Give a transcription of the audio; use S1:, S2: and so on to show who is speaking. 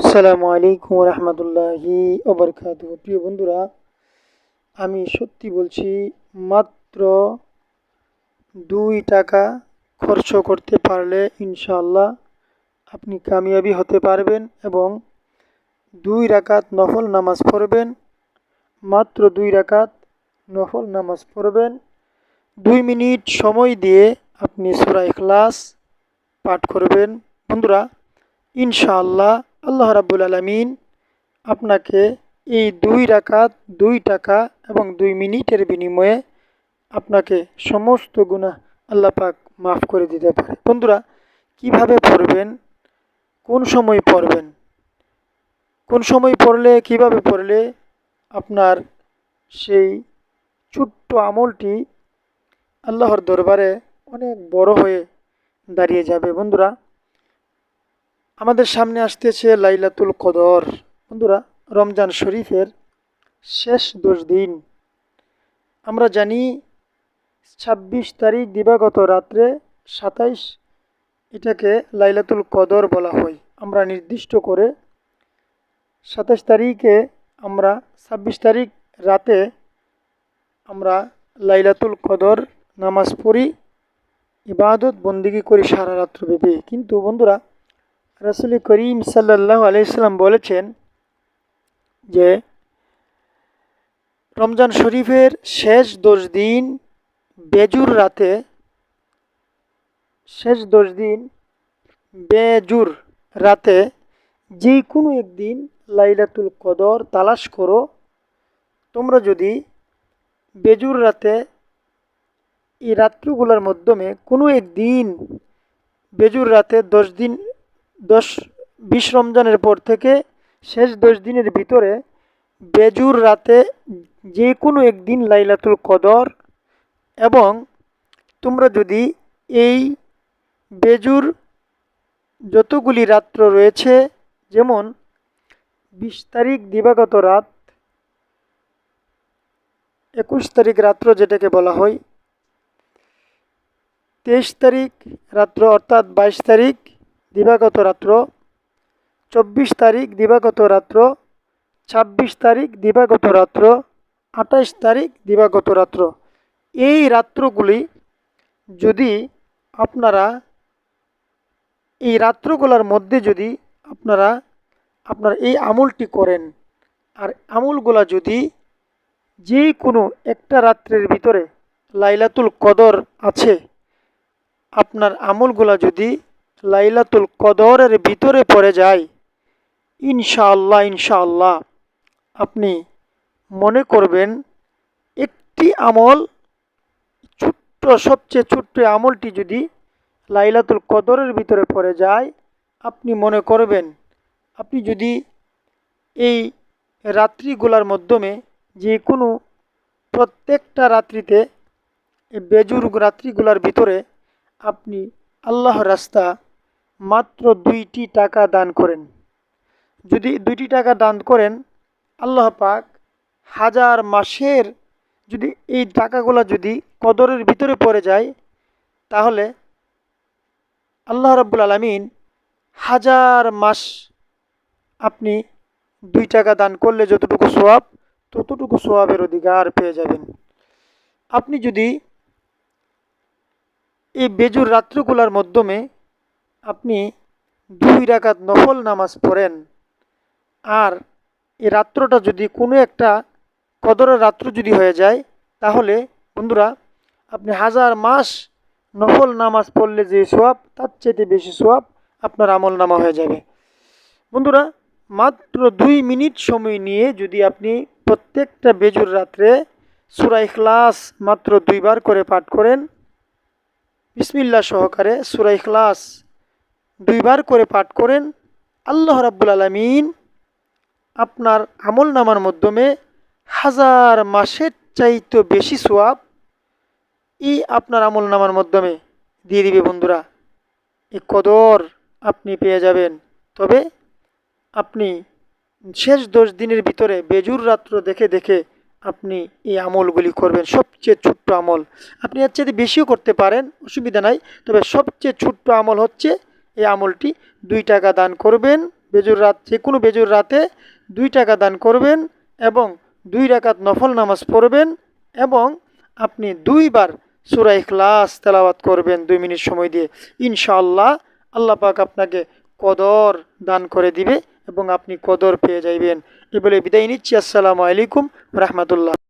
S1: আসসালামু আলাইকুম রহমতুল্লাহি ওবরকাতুহু। প্রিয় বন্ধুরা, আমি সত্যি বলছি, মাত্র 2 টাকা খরচ করতে পারলে ইনশাআল্লাহ আপনি কামিয়াবি হতে পারবেন এবং 2 রাকাত নফল নামাজ পড়বেন। মাত্র 2 রাকাত নফল নামাজ পড়বেন। 2 মিনিট সময় দিয়ে আপনি সূরা ইখলাস পাঠ করবেন। বন্ধুরা, ইনশাআল্লাহ আল্লাহ রাব্বুল আলামিন আপনাকে এই 2 রাকাত 2 টাকা এবং 2 মিনিটের বিনিময়ে আপনাকে সমস্ত গুনাহ আল্লাহ পাক মাফ করে দিতে পারে। বন্ধুরা, কিভাবে পড়বেন, কোন সময় পড়বেন, কোন সময় পড়লে কিভাবে পড়লে আপনার সেই ছোট্ট আমলটি আল্লাহর দরবারে অনেক বড় হয়ে দাঁড়িয়ে যাবে। বন্ধুরা, আমাদের সামনে আসতেছে লাইলাতুল কদর। বন্ধুরা, রমজান শরীফের শেষ 10 দিন। আমরা জানি 26 তারিখ দিবাগত রাত্রে 27 এটাকে লাইলাতুল কদর বলা হয়। আমরা নির্দিষ্ট করে 27 তারিখে আমরা 26 তারিখ রাতে আমরা লাইলাতুল কদর নামাজ পড়ি, ইবাদত বন্দিগি করি সারা রাত্রব্যাপী। কিন্তু বন্ধুরা, রাসূল করিম সাল্লাল্লাহু আলাইহি সাল্লাম বলেছেন যে রমজান শরীফের শেষ 10 দিন বেজুর রাতে, শেষ 10 দিন বেজুর রাতে যে কোনো একদিন লাইলাতুল কদর তালাশ করো। তোমরা যদি বেজুর রাতে এই রাত্রিগুলোর মাধ্যমে কোনো একদিন বেজুর রাতে 10 দিন 20 রমজানের পর থেকে শেষ 10 দিনের ভিতরে বেজুর রাতে যে কোনো একদিন লাইলাতুল কদর, এবং তোমরা যদি এই বেজুর যতগুলি রাত্র রয়েছে, যেমন 20 তারিখ দিবাগত রাত, 21 তারিখ রাত্র যেটাকে বলা হয়, 23 তারিখ রাত্র অর্থাৎ 22 তারিখ দিবাগত রাত্র, 24 তারিখ দিবাগত রাত্র, 26 তারিখ দিবাগত রাত্র, 28 তারিখ দিবাগত রাত্র, এই রাত্রগুলি যদি আপনারা এই রাত্রগুলোর মধ্যে যদি আপনারা আপনার এই আমলটি করেন, আর আমলগুলা যদি যে কোনো একটা রাত্রের ভিতরে লাইলাতুল কদর আছে, আপনার আমলগুলা যদি লাইলাতুল কদরের ভিতরে পড়ে যায়, ইনশাআল্লাহ ইনশাআল্লাহ আপনি মনে করবেন একটি আমল, ছোট্ট সবচেয়ে ছোট্ট আমলটি যদি লাইলাতুল কদরের ভিতরে পড়ে যায়, আপনি মনে করবেন আপনি যদি এই রাত্রিগুলার মাধ্যমে যে কোনো প্রত্যেকটা রাত্রিতে এই বেজুর রাত্রিগুলার ভিতরে আপনি আল্লাহর রাস্তা মাত্র 2টি টাকা দান করেন। যদি 2টি টাকা দান করেন, আল্লাহ পাক 1000 মাসের, যদি এই টাকাগুলো যদি কদরের ভিতরে পড়ে যায়, তাহলে আল্লাহ রাব্বুল আলামিন 1000 মাস আপনি 2 টাকা দান করলে যতটুকু সওয়াব, ততটুকু সওয়াবের অধিকার পেয়ে যাবেন। আপনি যদি এই বেজুর রাত্রিগুলোর মাধ্যমে আপনি 2 রাকাত নফল নামাজ পড়েন, আর এই রাত্রটা যদি কোনো একটা কদরের রাত্র যদি হয়ে যায়, তাহলে বন্ধুরা আপনি 1000 মাস নফল নামাজ পড়লে যে সওয়াব, তার চেয়ে বেশি সওয়াব আপনার আমল নামা হয়ে যাবে। বন্ধুরা, মাত্র 2 মিনিট সময় নিয়ে যদি আপনি প্রত্যেকটা বেজুর রাত্রে সূরা ইখলাস মাত্র 2বার করে পাঠ করেন, বিসমিল্লাহ সহকারে সূরা ইখলাস 2বার করে পাঠ করেন, আল্লাহ রাব্বুল আলামিন আপনার আমল নামার মাধ্যমে 1000 মাসের চাইতে বেশি সওয়াব আপনার আমল নামার মাধ্যমে দিয়ে দিবে। বন্ধুরা, এই কদর আপনি পেয়ে যাবেন। তবে আপনি শেষ 10 দিনের ভিতরে বেজুর রাত্র দেখে দেখে আপনি এই আমলগুলি করবেন। সবচেয়ে ছোট্ট আমল, আপনি এর চেয়ে বেশিও করতে পারেন, অসুবিধা নাই। তবে সবচেয়ে ছোট্ট আমল হচ্ছে এই আমলটি, 2 টাকা দান করবেন বেজুর রাত, যে কোনো বেজুর রাতে 2 টাকা দান করবেন এবং 2 রাকাত নফল নামাজ পড়বেন এবং আপনি 2 বার সূরা ইখলাস তেলাওয়াত করবেন 2 মিনিট সময় দিয়ে। ইনশাআল্লাহ আল্লাহ পাক আপনাকে কদর দান করে দিবে এবং আপনি কদর পেয়ে যাইবেন। এ বলে বিদায় নিচ্ছি। আসসালামু আলাইকুম রাহমাতুল্লাহ।